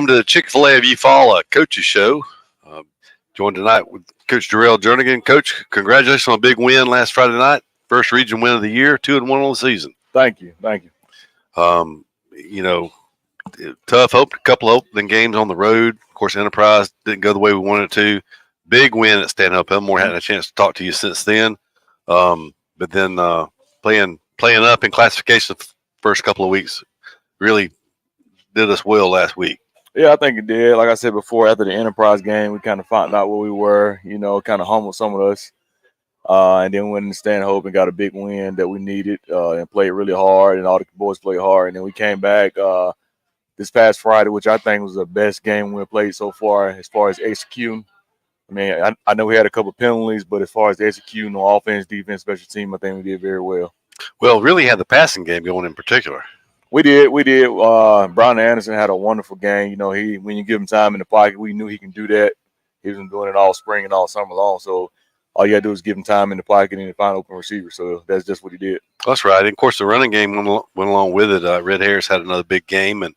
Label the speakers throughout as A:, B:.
A: welcome to the Chick-fil-A of Eufaula Coaches Show. Joined tonight with Coach Darrell Jernigan. Coach, congratulations on a big win last Friday night. First region win of the year, 2-1 on the season.
B: Thank you.
A: Tough, couple of opening games on the road. Of course, Enterprise didn't go the way we wanted it to. Big win at Stanhope. Elmore hadn't a chance to talk to you since then. But then playing up in classification the first couple of weeks really did us well last week.
B: Yeah, I think it did. Like I said before, after the Enterprise game, we kind of found out where we were, kind of humbled some of us. And then went to Stanhope and got a big win that we needed and played really hard, and all the boys played hard. And then we came back this past Friday, which I think was the best game we played so far as executing. I mean, I know we had a couple of penalties, but as far as executing on offense, defense, special team, I think we did very well.
A: Well, really had the passing game going in particular.
B: We did. Brian Anderson had a wonderful game. When you give him time in the pocket, we knew he can do that. He's been doing it all spring and all summer long. So all you got to do is give him time in the pocket and find open receiver. So that's just what he did.
A: That's right. And, of course, the running game went along with it. Red Harris had another big game. And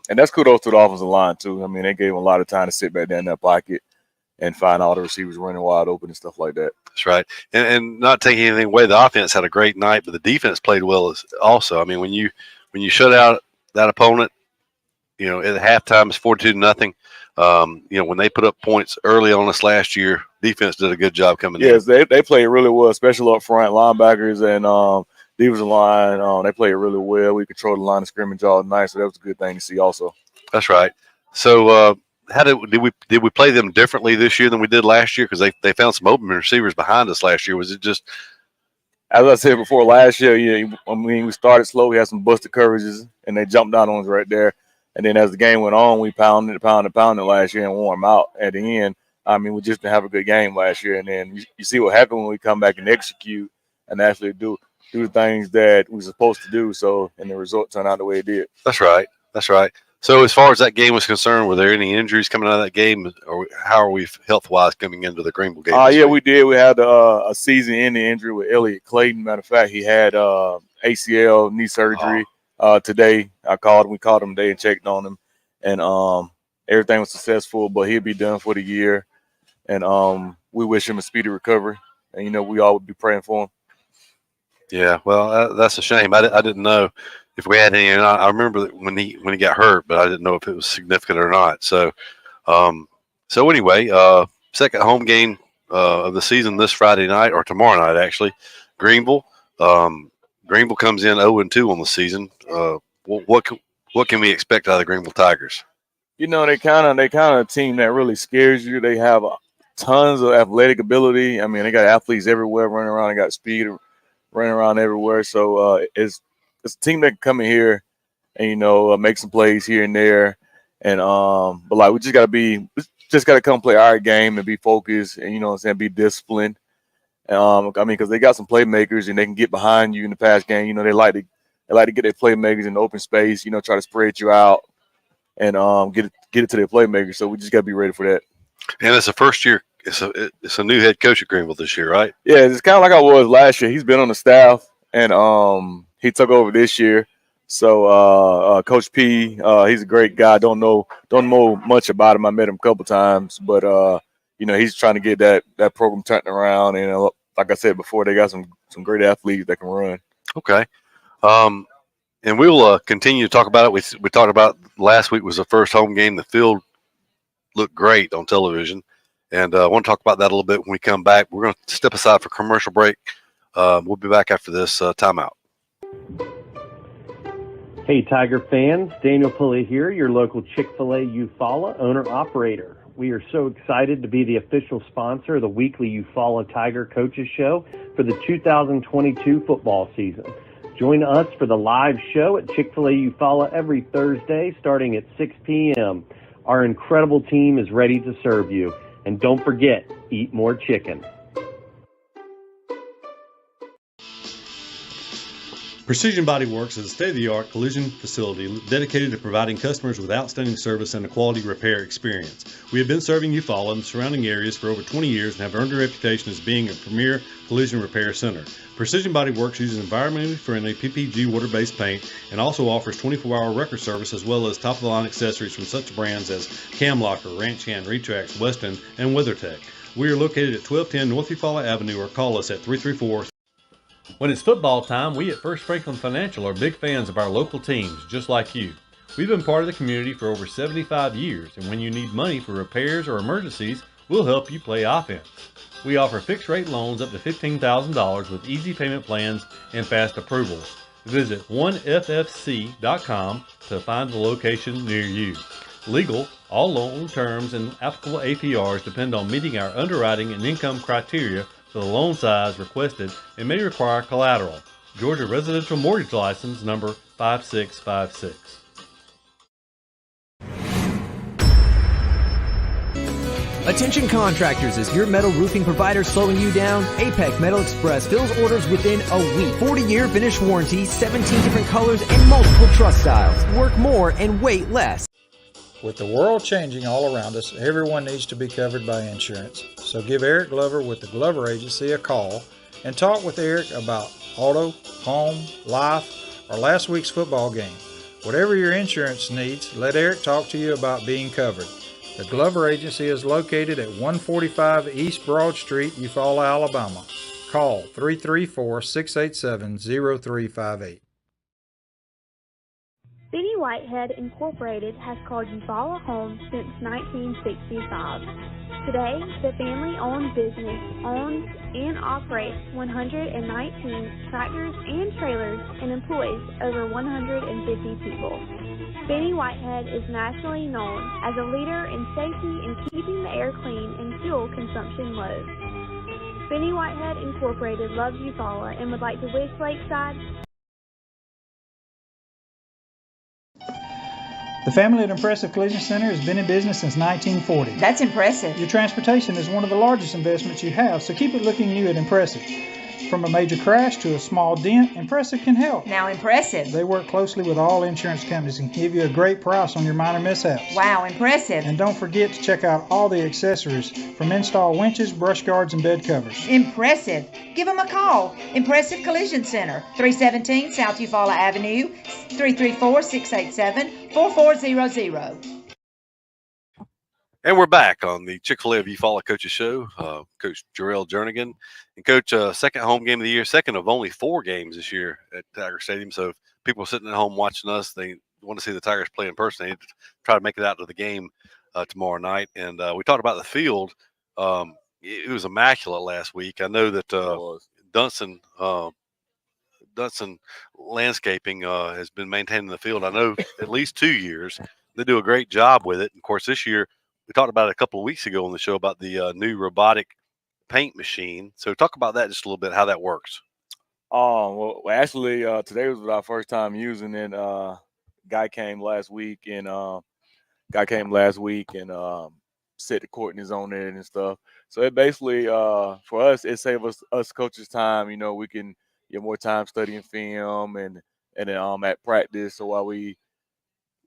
B: that's kudos to the offensive line, too. I mean, they gave him a lot of time to sit back down in that pocket and find all the receivers running wide open and stuff like that. That's
A: right. And not taking anything away, the offense had a great night, but the defense played well also. I mean, when you shut out that opponent, at halftime it's 42-0. When they put up points early on us last year, defense did a good job coming in.
B: Yes, they played really well, especially up front, linebackers and defensive line. They played really well. We controlled the line of scrimmage all night, so that was a good thing to see also.
A: That's right. So how did we play them differently this year than we did last year? Because they found some open receivers behind us last year. Was it just –
B: as I said before, last year, we started slow. We had some busted coverages, and they jumped out on us right there. And then as the game went on, we pounded last year and wore them out at the end. I mean, we just didn't have a good game last year. And then you see what happened when we come back and execute and actually do the things that we were supposed to do. So, and the result turned out the way it did.
A: That's right. So as far as that game was concerned, were there any injuries coming out of that game, or how are we health-wise coming into the Greenville game?
B: Yeah, we did. We had a season-ending injury with Elliott Clayton. Matter of fact, he had ACL knee surgery today. We called him today and checked on him, and everything was successful, but he'll be done for the year. And we wish him a speedy recovery, and we all would be praying for him.
A: Yeah, well, that's a shame. I didn't know if we had any or not. I remember when he got hurt, but I didn't know if it was significant or not. So, anyway, second home game of the season this Friday night, or tomorrow night actually, Greenville. Greenville comes in 0-2 on the season. What can we expect out of the Greenville Tigers?
B: They kind of a team that really scares you. They have tons of athletic ability. I mean, they got athletes everywhere running around. They got speed running around everywhere. So it's a team that can come in here and make some plays here and there. And but we just gotta come play our game and be focused and be disciplined. Because they got some playmakers and they can get behind you in the pass game. They like to get their playmakers in the open space. Try to spread you out and get it to their playmakers. So we just gotta be ready for that.
A: And it's the first year. It's a new head coach at Greenville this year, right?
B: Yeah, it's kind of like I was last year. He's been on the staff, and he took over this year. So Coach P, he's a great guy. Don't know much about him. I met him a couple times, but he's trying to get that program turned around. And like I said before, they got some great athletes that can run.
A: Okay, and we'll continue to talk about it. We talked about last week was the first home game. The field looked great on television. And I want to talk about that a little bit when we come back. We're going to step aside for commercial break. We'll be back after this timeout.
C: Hey, Tiger fans. Daniel Pulley here, your local Chick-fil-A Eufaula owner-operator. We are so excited to be the official sponsor of the weekly Eufaula Tiger Coaches Show for the 2022 football season. Join us for the live show at Chick-fil-A Eufaula every Thursday starting at 6 p.m. Our incredible team is ready to serve you. And don't forget, eat more chicken.
D: Precision Body Works is a state-of-the-art collision facility dedicated to providing customers with outstanding service and a quality repair experience. We have been serving Eufaula and the surrounding areas for over 20 years and have earned a reputation as being a premier collision repair center. Precision Body Works uses environmentally friendly PPG water-based paint and also offers 24-hour record service as well as top-of-the-line accessories from such brands as Cam Locker, Ranch Hand, Retrax, Weston, and WeatherTech. We are located at 1210 North Eufaula Avenue or call us at 334. When it's football time, we at First Franklin Financial are big fans of our local teams, just like you. We've been part of the community for over 75 years, and when you need money for repairs or emergencies, we'll help you play offense. We offer fixed-rate loans up to $15,000 with easy payment plans and fast approvals. Visit 1ffc.com to find the location near you. Legal, all loan terms and applicable APRs depend on meeting our underwriting and income criteria for the loan size requested and may require collateral. Georgia Residential Mortgage License number 5656.
E: Attention contractors, is your metal roofing provider slowing you down? Apex Metal Express fills orders within a week. 40-year finish warranty, 17 different colors, and multiple truss styles. Work more and wait less.
F: With the world changing all around us, everyone needs to be covered by insurance. So give Eric Glover with the Glover Agency a call and talk with Eric about auto, home, life, or last week's football game. Whatever your insurance needs, let Eric talk to you about being covered. The Glover Agency is located at 145 East Broad Street, Eufaula, Alabama. Call 334-687-0358.
G: Benny Whitehead Incorporated has called Eufaula home since 1965. Today, the family-owned business owns and operates 119 tractors and trailers and employs over 150 people. Benny Whitehead is nationally known as a leader in safety and keeping the air clean and fuel consumption low. Benny Whitehead Incorporated loves Eufaula and would like to wish Lakeside.
H: The family at Impressive Collision Center has been in business since 1940.
I: That's impressive.
H: Your transportation is one of the largest investments you have, so keep it looking new at Impressive. From a major crash to a small dent, Impressive can help.
I: Now impressive.
H: They work closely with all insurance companies and give you a great price on your minor mishaps.
I: Wow, impressive.
H: And don't forget to check out all the accessories from install winches, brush guards, and bed covers.
I: Impressive. Give them a call. Impressive Collision Center, 317 South Eufaula Avenue, 334-687-4400.
A: And we're back on the Chick-fil-A of Eufaula Coaches Show. Coach Jarrell Jernigan. And Coach, second home game of the year, second of only 4 games this year at Tiger Stadium. So if people are sitting at home watching us, they want to see the Tigers play in person. They need to try to make it out to the game tomorrow night. And we talked about the field. It was immaculate last week. I know that Dunson Landscaping has been maintaining the field, I know, at least 2 years. They do a great job with it. And of course, this year, we talked about it a couple of weeks ago on the show about the new robotic paint machine. So talk about that just a little bit, how that works.
B: Well, actually, today was our first time using it. Guy came last week and set the coordinates on it and stuff. So it basically, for us, it saves us coaches time. You know, we can get more time studying film and then at practice. So while we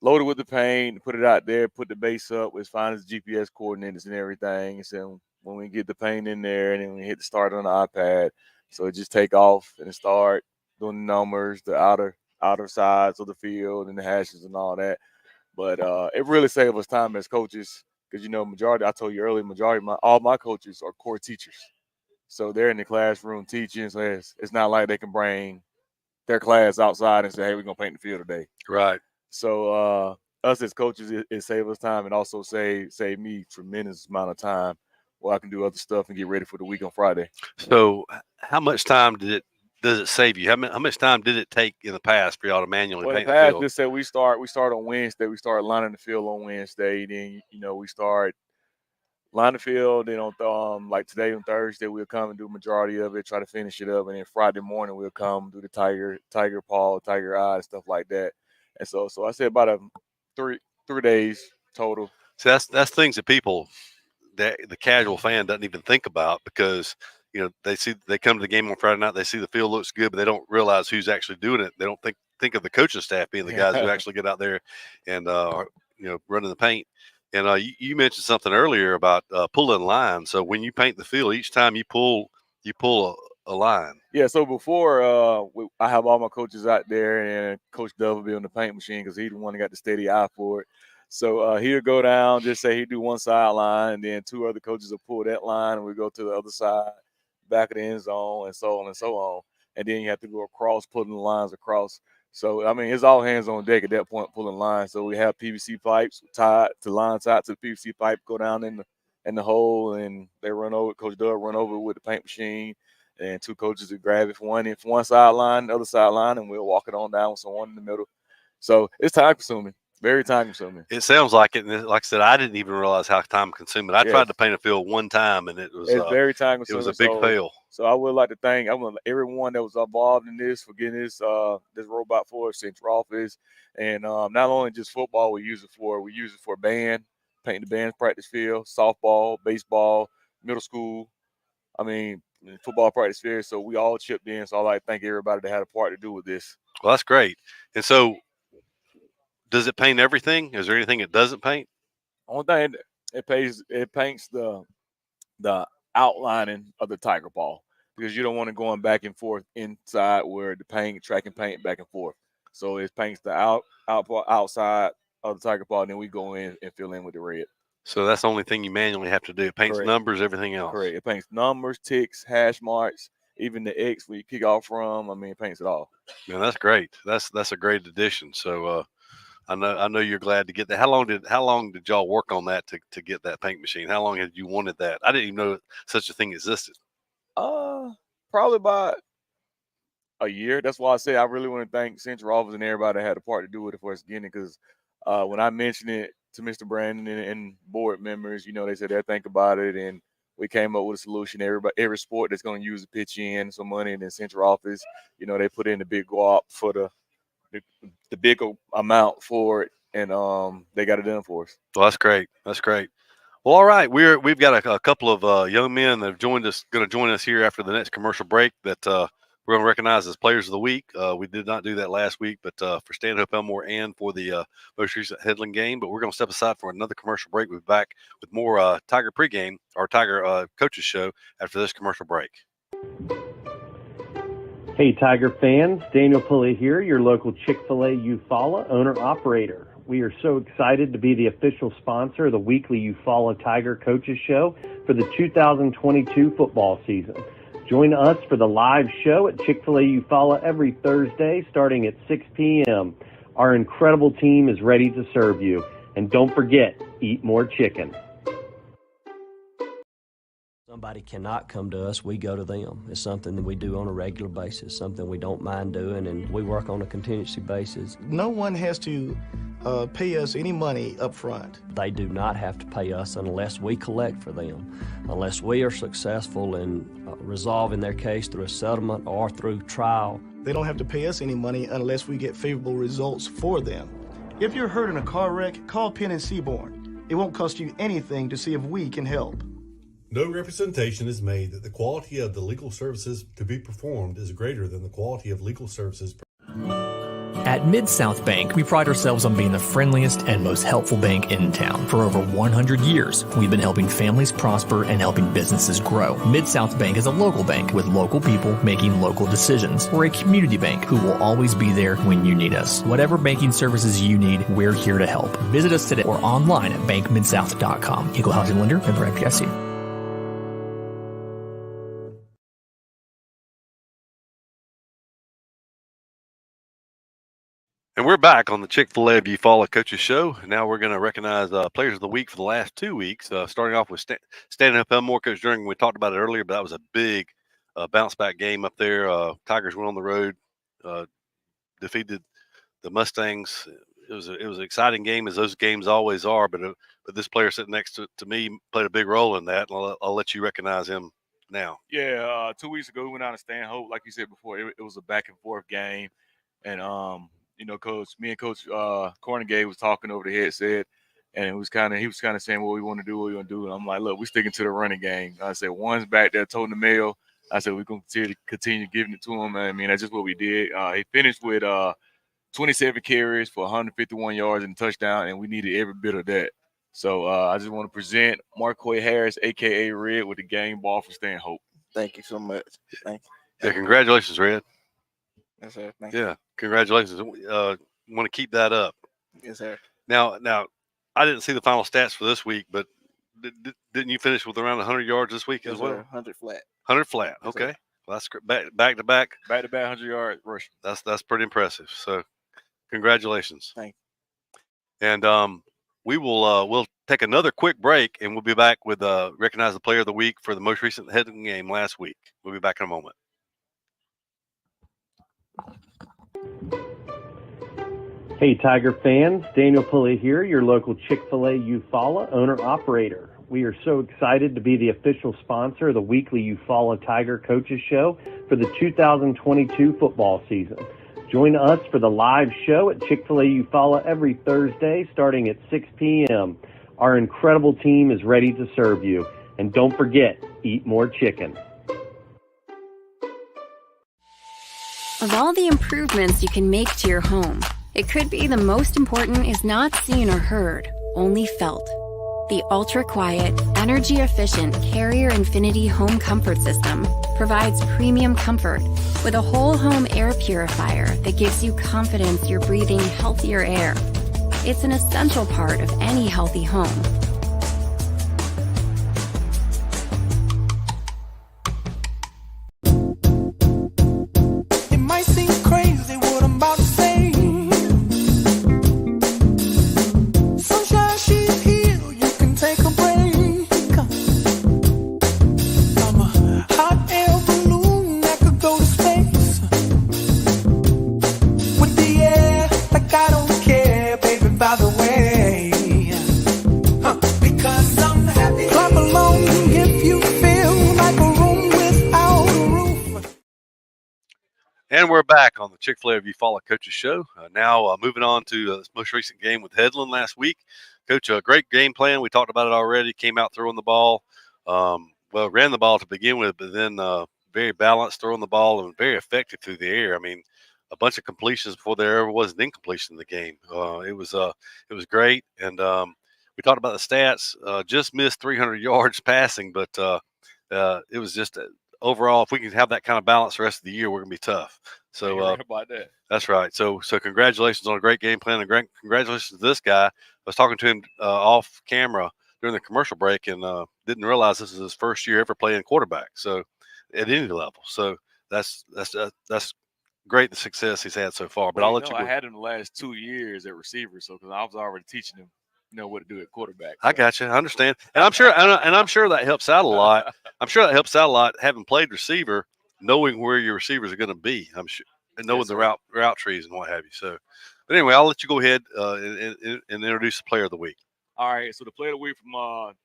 B: load it with the paint, put it out there, put the base up as fine as GPS coordinates and everything. So when we get the paint in there and then we hit the start on the iPad, so it just take off and start doing the numbers, the outer sides of the field and the hashes and all that. But it really saves us time as coaches because, you know, I told you earlier, all my coaches are core teachers. So they're in the classroom teaching. So it's not like they can bring their class outside and say, hey, we're going to paint the field today.
A: Right.
B: So us as coaches, it saves us time and also save me tremendous amount of time where I can do other stuff and get ready for the week on Friday.
A: So how much time does it save you? How much time did it take in the past for y'all to manually paint the field?
B: Just said we start on Wednesday. We start lining the field on Wednesday. Then, you know, we start line the field. Then on like today on Thursday, we'll come and do a majority of it, try to finish it up. And then Friday morning, we'll come do the tiger paw, tiger eye, and stuff like that. And so I said about 3 days total.
A: So that's things that the casual fan doesn't even think about because, they come to the game on Friday night, they see the field looks good, but they don't realize who's actually doing it. They don't think of the coaching staff being the guys who actually get out there and are running the paint. And you mentioned something earlier about pulling line. So when you paint the field, each time you pull a line.
B: Yeah, so before I have all my coaches out there, and Coach Dove will be on the paint machine because he's the one that got the steady eye for it. So he'll go down, just say he'd do one sideline, and then two other coaches will pull that line, and we go to the other side, back of the end zone, and so on and so on. And then you have to go across, putting the lines across. So, I mean, it's all hands on deck at that point, pulling lines. So we have PVC pipes tied to the PVC pipe, go down in the hole, and they run over. Coach Dove run over with the paint machine, and two coaches would grab it from one sideline, the other sideline, and we'll walk it on down with someone in the middle. So it's time consuming. Very time consuming.
A: It sounds like it. And like I said, I didn't even realize how time consuming. I tried to paint a field one time, and it's
B: very time consuming.
A: It was a big fail.
B: So I would like to thank everyone that was involved in this for getting this robot for us, Central Office, and not only just football. We use it for band, painting the band's practice field, softball, baseball, middle school. I mean, football practice field. So we all chipped in. So I'd like to thank everybody that had a part to do with this.
A: Well, that's great. And so, does it paint everything? Is there anything it doesn't paint?
B: Only thing it paints the outlining of the tiger paw, because you don't want it going back and forth inside where the track and paint back and forth. So it paints the outside of the tiger paw, and then we go in and fill in with the red.
A: So that's the only thing you manually have to do. It paints
B: Correct.
A: Numbers, everything else.
B: Correct. It paints numbers, ticks, hash marks, even the X where you kick off from. I mean, it paints it all.
A: Man, that's great. That's a great addition. So I know you're glad to get that. How long did y'all work on that to get that paint machine? How long had you wanted that? I didn't even know such a thing existed.
B: Probably about a year. That's why I say I really want to thank Central Office and everybody that had a part to do with it for us getting it. Because when I mentioned it to Mr. Brandon and board members, they said they'd think about it, and we came up with a solution. Every sport that's going to use a pitch in some money, and then Central Office, they put in the big go-up for the big amount for it, and they got it done for us.
A: Well, that's great. That's great. Well, all right, we've got a couple of young men that have going to join us here after the next commercial break that we're going to recognize as Players of the Week. We did not do that last week, but for Stanhope Elmore and for the most recent Headland game. But we're going to step aside for another commercial break. We'll be back with more Tiger pregame, our Tiger coaches show after this commercial break.
C: Hey, Tiger fans, Daniel Pulley here, your local Chick-fil-A Eufaula owner-operator. We are so excited to be the official sponsor of the weekly Eufaula Tiger Coaches Show for the 2022 football season. Join us for the live show at Chick-fil-A Eufaula every Thursday starting at 6 p.m. Our incredible team is ready to serve you. And don't forget, eat more chicken.
J: Somebody cannot come to us, we go to them. It's something that we do on a regular basis, something we don't mind doing, and we work on a contingency basis.
K: No one has to pay us any money up front.
J: They do not have to pay us unless we collect for them, unless we are successful in resolving their case through a settlement or through trial.
K: They don't have to pay us any money unless we get favorable results for them. If you're hurt in a car wreck, call Penn and Seaborn. It won't cost you anything to see if we can help.
D: No representation is made that the quality of the legal services to be performed is greater than the quality of legal services.
L: At Mid-South Bank, we pride ourselves on being the friendliest and most helpful bank in town. For over 100 years, we've been helping families prosper and helping businesses grow. Mid-South Bank is a local bank with local people making local decisions. We're a community bank who will always be there when you need us. Whatever banking services you need, we're here to help. Visit us today or online at bankmidsouth.com. Equal housing lender, member FDIC.
A: And we're back on the Chick-fil-A Eufaula Coaches Show. Now we're going to recognize Players of the Week for the last 2 weeks, starting off with Stanhope Elmore. Coach Durgan, we talked about it earlier, but that was a big bounce-back game up there. Tigers went on the road, defeated the Mustangs. It was an exciting game, as those games always are, but this player sitting next to me played a big role in that, and I'll let you recognize him now.
B: Yeah, 2 weeks ago we went down to Stanhope. Like you said before, it was a back-and-forth game, and me and Coach Cornegay was talking over the headset, And he was kind of saying what we want to do. And I'm like, look, we're sticking to the running game. I said, one's back there toting the mail. I said, we're going to continue giving it to him. I mean, that's just what we did. He finished with 27 carries for 151 yards and a touchdown, and we needed every bit of that. So I just want to present Marquay Harris, a.k.a. Red, with the game ball for Stan Hope.
M: Thank you so much. Thank you.
A: Yeah, congratulations, Red.
M: Yes, sir. Thank
A: you. Congratulations. Want to keep that up.
M: Yes, sir.
A: Now, I didn't see the final stats for this week, but didn't you finish with around 100 yards this week
M: Yes,
A: as well?
M: sir. 100 flat.
A: 100 flat.
M: Yes,
A: Okay.
M: sir.
A: Well, that's back to back.
B: Back to back 100-yard rush.
A: That's pretty impressive. So, congratulations.
M: Thank
A: you. And we'll take another quick break, and we'll be back with recognize the player of the week for the most recent Headland game last week. We'll be back in a moment.
C: Hey, Tiger fans, Daniel Pulley here, your local Chick-fil-A Eufaula owner-operator. We are so excited to be the official sponsor of the weekly Eufaula Tiger Coaches Show for the 2022 football season. Join us for the live show at Chick-fil-A Eufaula every Thursday starting at 6 p.m. Our incredible team is ready to serve you. And don't forget, eat more chicken.
N: Of all the improvements you can make to your home, it could be the most important is not seen or heard, only felt. The ultra-quiet, energy-efficient Carrier Infinity Home Comfort System provides premium comfort with a whole home air purifier that gives you confidence you're breathing healthier air. It's an essential part of any healthy home.
A: And we're back on the Chick-fil-A Eufaula Coaches Show. Now moving on to this most recent game with Headland last week. Coach, a great game plan. We talked about it already. Came out throwing the ball. Ran the ball to begin with, but then very balanced throwing the ball and very effective through the air. I mean, a bunch of completions before there ever was an incompletion in the game. It was great. And we talked about the stats. Just missed 300 yards passing, but it was just overall, if we can have that kind of balance the rest of the year, we're gonna be tough. So
B: right about that.
A: That's right. So congratulations on a great game plan, and congratulations to this guy. I was talking to him off camera during the commercial break, and didn't realize this is his first year ever playing quarterback. So at any level. So that's great, the success he's had so far. But I'll let you go.
B: I had him the last 2 years at receiver, so because I was already teaching him, what to do at quarterback. So.
A: I got you. I understand, and I'm sure, and I'm sure that helps out a lot. I'm sure that helps out a lot having played receiver, knowing where your receivers are going to be. I'm sure, and knowing the route trees and what have you. So, but anyway, I'll let you go ahead and introduce the player of the week.
B: All right. So the player of the week from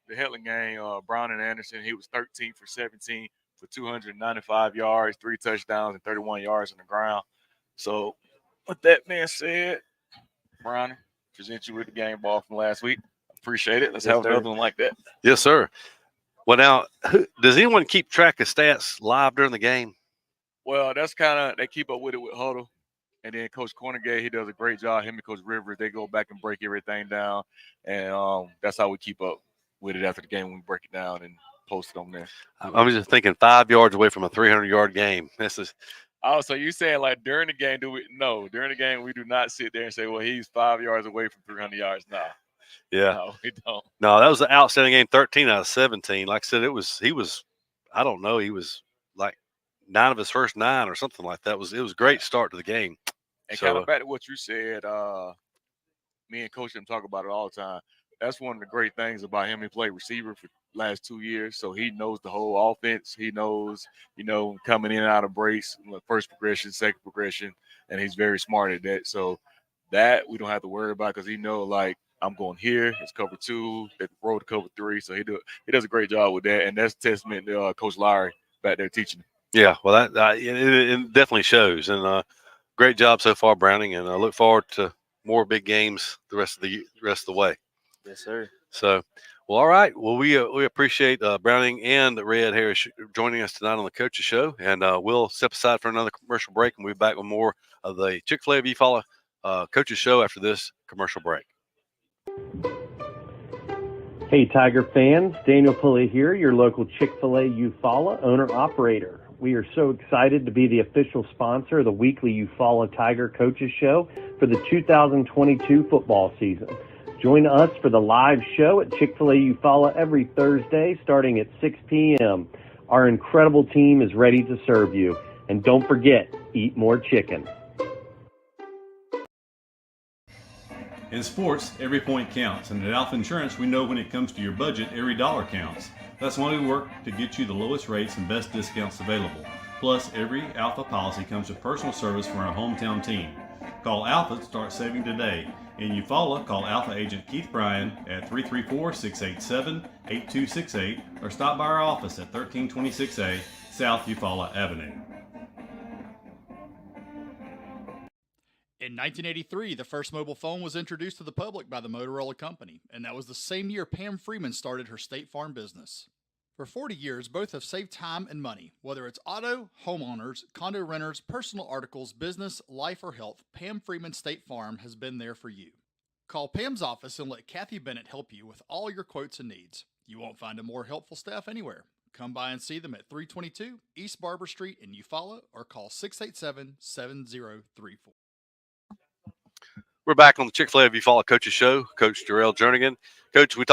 B: the Headland game, Brown and Anderson. He was 13 for 17 for 295 yards, 3 touchdowns, and 31 yards on the ground. So, with that being said, Brown, present you with the game ball from last week. Appreciate it. Let's have another one like that.
A: Yes, sir. Well, now, does anyone keep track of stats live during the game?
B: Well, that's kind of, they keep up with it with Huddle. And then Coach Cornegay, he does a great job. Him and Coach Rivers, they go back and break everything down. And that's how we keep up with it after the game when we break it down and post it on there.
A: I'm just thinking 5 yards away from a 300-yard game. This is.
B: Oh, so you saying like during the game, No, during the game, we do not sit there and say, well, he's 5 yards away from 300 yards. No.
A: Yeah.
B: No, we don't.
A: No, that was an outstanding game, 13 out of 17. Like I said, he was, I don't know, he was like 9 of his first 9 or something like that. It was a great start to the game.
B: And kind of back to what you said, me and Coach him talk about it all the time. That's one of the great things about him. He played receiver for the last 2 years, so he knows the whole offense. He knows, coming in and out of breaks, first progression, second progression, and he's very smart at that. So that we don't have to worry about because he knows, like, I'm going here. It's cover 2, the road to cover 3. So he does a great job with that, and that's a testament to Coach Lowry back there teaching him.
A: Yeah, well, it definitely shows, and great job so far, Browning, and I look forward to more big games the rest of the way.
B: Yes, sir.
A: So, well, all right. Well, we appreciate Browning and Red Harris joining us tonight on the Coaches Show, and we'll step aside for another commercial break, and we'll be back with more of the Chick-fil-A of Eufaula Coaches Show after this commercial break.
C: Hey, Tiger fans, Daniel Pulley here, your local Chick-fil-A Eufaula owner-operator. We are so excited to be the official sponsor of the weekly Eufaula Tiger Coaches Show for the 2022 football season. Join us for the live show at Chick-fil-A Eufaula every Thursday starting at 6 p.m. Our incredible team is ready to serve you. And don't forget, eat more chicken.
D: In sports, every point counts, and at Alpha Insurance, we know when it comes to your budget, every dollar counts. That's why we work to get you the lowest rates and best discounts available. Plus, every Alpha policy comes with personal service from our hometown team. Call Alpha to start saving today. In Eufaula, call Alpha agent Keith Bryan at 334-687-8268 or stop by our office at 1326A South Eufaula Avenue.
O: In 1983, the first mobile phone was introduced to the public by the Motorola Company, and that was the same year Pam Freeman started her State Farm business. For 40 years, both have saved time and money. Whether it's auto, homeowners, condo renters, personal articles, business, life, or health, Pam Freeman State Farm has been there for you. Call Pam's office and let Kathy Bennett help you with all your quotes and needs. You won't find a more helpful staff anywhere. Come by and see them at 322 East Barber Street in Eufaula or call 687-7034.
A: We're back on the Chick-fil-A of Eufaula Coaches Show. Coach Darrell Jernigan. Coach, we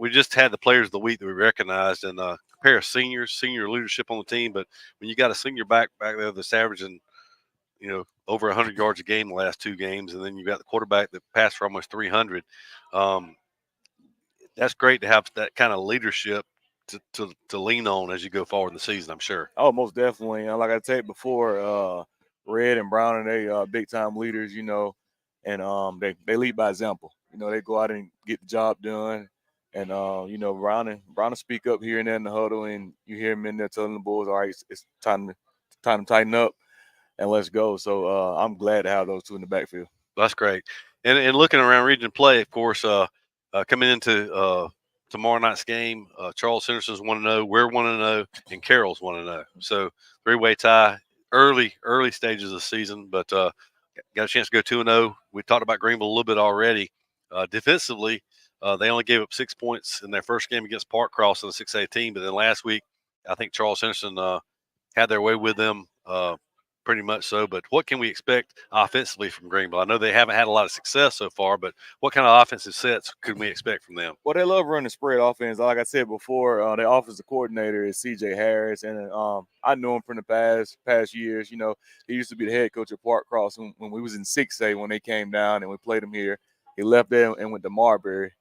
A: just had the players of the week that we recognized, and a pair of senior leadership on the team. But when you got a senior back there that's averaging, over 100 yards a game the last two games, and then you got the quarterback that passed for almost 300. That's great to have that kind of leadership to lean on as you go forward in the season, I'm sure.
B: Oh, most definitely. Like I said before, Red and Brown, and they big time leaders, and they lead by example. They go out and get the job done. And Brown will speak up here and there in the huddle, and you hear him in there telling the boys, all right, it's time to tighten up and let's go. So I'm glad to have those two in the backfield.
A: That's great. And looking around region play, of course, coming into tomorrow night's game, Charles Henderson's 1-0, we're 1-0, and Carroll's 1-0. So three-way tie, early stages of the season, but got a chance to go 2-0. We talked about Greenville a little bit already. Defensively, they only gave up 6 points in their first game against Park Cross in the 6A team, but then last week, I think Charles Henderson had their way with them pretty much so. But what can we expect offensively from Greenville? I know they haven't had a lot of success so far, but what kind of offensive sets could we expect from them?
B: Well, they love running spread offense. Like I said before, their offensive coordinator is C.J. Harris, and I know him from the past years. He used to be the head coach at Park Cross when we was in 6A when they came down and we played him here. He left there and went to Marbury,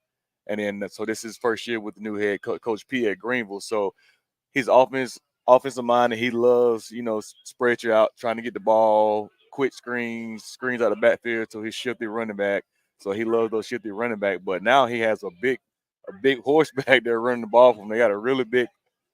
B: and then so this is his first year with the new head Coach P at Greenville. So he's offensive minded. He loves, spread you out, trying to get the ball, quick screens out of the backfield to his shifty running back. So he loves those shifty running back. But now he has a big horse back there running the ball from. They got a really big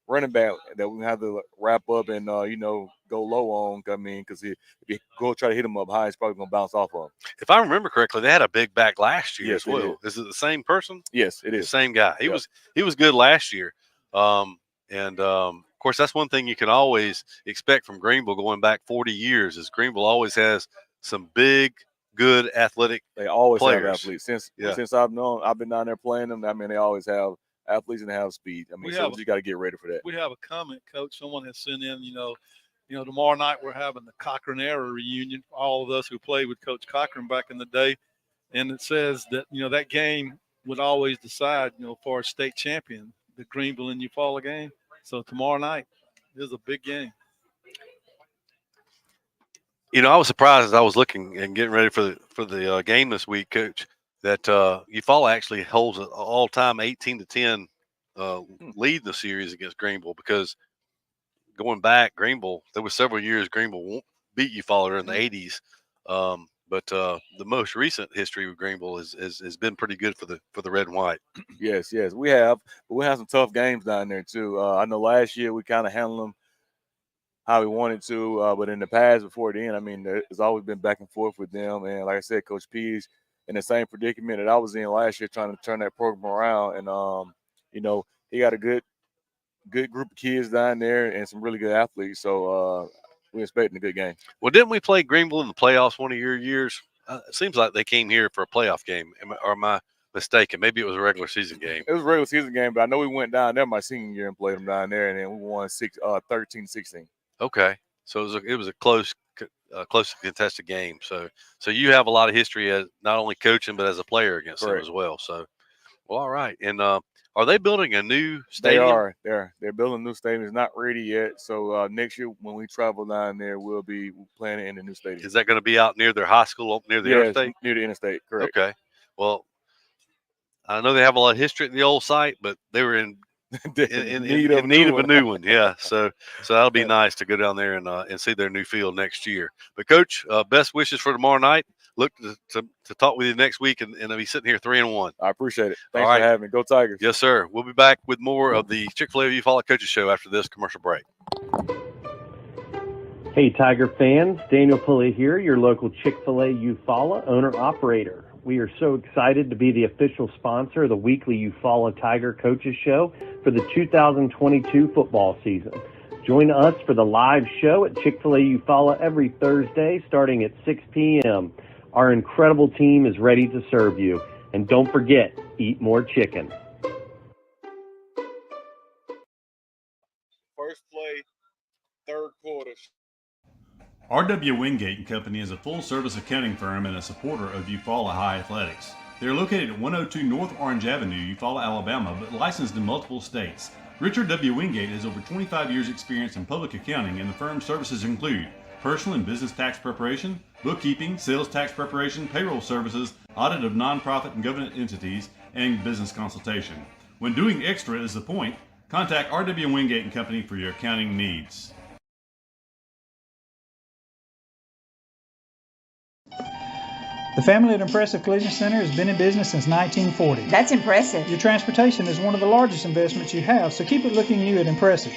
B: running back that we have to wrap up and go low on. I mean, because if you go try to hit him up high, he's probably gonna bounce off of him.
A: If I remember correctly, they had a big back last year
B: Yes,
A: as well. Is it the same person?
B: Yes, it is.
A: The same guy. He was good last year. Of course, that's one thing you can always expect from Greenville going back 40 years is Greenville always has some big, good athletic
B: They always
A: players.
B: have athletes. Since I've been down there playing them, I mean, they always have athletes and they have speed. I mean, you got to get ready for that.
P: We have a comment, Coach. Someone has sent in, tomorrow night we're having the Cochran era reunion for all of us who played with Coach Cochran back in the day. And it says that, that game would always decide, for a state champion, the Greenville and Eufaula game. So tomorrow night is a big game.
A: I was surprised as I was looking and getting ready for the game this week, Coach, that Eufaula actually holds an all-time 18-10 lead in the series against Greenville, because going back, Greenville, there were several years Greenville beat Eufaula in the 80s. But the most recent history with Greenville has been pretty good for the red and white.
B: Yes, we have. But we have some tough games down there too. I know last year we kind of handled them how we wanted to, but in the past before the end, I mean, there's always been back and forth with them. And like I said, Coach P is in the same predicament that I was in last year, trying to turn that program around. And he got a good group of kids down there and some really good athletes. So we're expecting a good game.
A: Well, didn't we play Greenville in the playoffs one of your years? It seems like they came here for a playoff game. Am I mistaken? Maybe it was a regular season game.
B: It was a regular season game, but I know we went down there my senior year and played them down there, and then we won 13-16.
A: Okay, so it was a close contested game. So you have a lot of history as not only coaching but as a player against them as well. So, well, all right. And are they building a new stadium?
B: They are. They're building a new stadium. It's not ready yet. So next year when we travel down there, we'll be playing in the new stadium.
A: Is that going to be out near their high school, near the interstate?
B: Near the interstate, correct.
A: Okay. Well, I know they have a lot of history at the old site, but they were in need of a new one. Yeah. So that'll be nice to go down there and see their new field next year. But Coach, best wishes for tomorrow night. Look to talk with you next week and I'll be sitting here 3-1.
B: I appreciate it. Thanks for having me. Go Tigers.
A: Yes, sir. We'll be back with more of the Chick-fil-A Eufaula Coaches Show after this commercial break.
C: Hey, Tiger fans. Daniel Pulley here, your local Chick-fil-A Eufaula owner-operator. We are so excited to be the official sponsor of the weekly Eufaula Tiger Coaches Show for the 2022 football season. Join us for the live show at Chick-fil-A Eufaula every Thursday starting at 6 p.m. Our incredible team is ready to serve you. And don't forget, eat more chicken.
B: First play, third quarter.
D: R.W. Wingate & Company is a full-service accounting firm and a supporter of Eufaula High Athletics. They are located at 102 North Orange Avenue, Eufaula, Alabama, but licensed in multiple states. Richard W. Wingate has over 25 years' experience in public accounting, and the firm's services include personal and business tax preparation, bookkeeping, sales tax preparation, payroll services, audit of nonprofit and government entities, and business consultation. When doing extra is the point, contact R.W. Wingate & Company for your accounting needs.
H: The family at Impressive Collision Center has been in business since 1940.
I: That's impressive.
H: Your transportation is one of the largest investments you have, so keep it looking new at Impressive.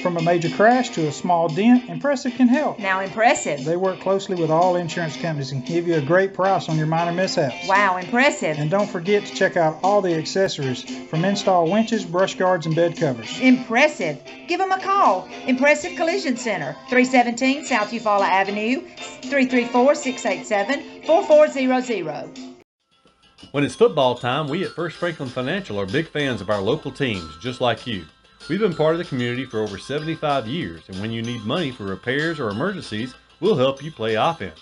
H: From a major crash to a small dent, Impressive can help.
I: Now Impressive.
H: They work closely with all insurance companies and give you a great price on your minor mishaps.
I: Wow, impressive.
H: And don't forget to check out all the accessories from install winches, brush guards, and bed covers.
I: Impressive. Give them a call. Impressive Collision Center, 317 South Eufaula Avenue, 334-687-4400.
D: When it's football time, we at First Franklin Financial are big fans of our local teams, just like you. We've been part of the community for over 75 years, and when you need money for repairs or emergencies, we'll help you play offense.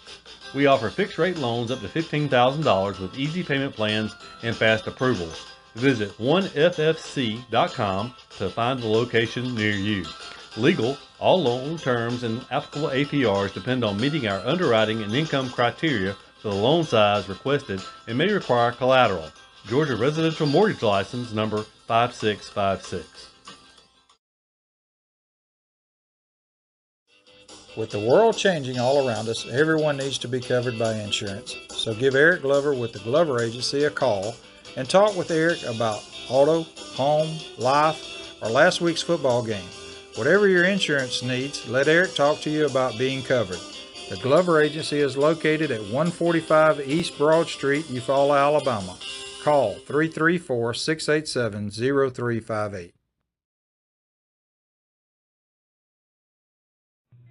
D: We offer fixed-rate loans up to $15,000 with easy payment plans and fast approvals. Visit 1ffc.com to find the location near you. Legal, all loan terms and applicable APRs depend on meeting our underwriting and income criteria for the loan size requested and may require collateral. Georgia Residential Mortgage License number 5656.
F: With the world changing all around us, everyone needs to be covered by insurance. So give Eric Glover with the Glover Agency a call and talk with Eric about auto, home, life, or last week's football game. Whatever your insurance needs, let Eric talk to you about being covered. The Glover Agency is located at 145 East Broad Street, Eufaula, Alabama. Call 334-687-0358.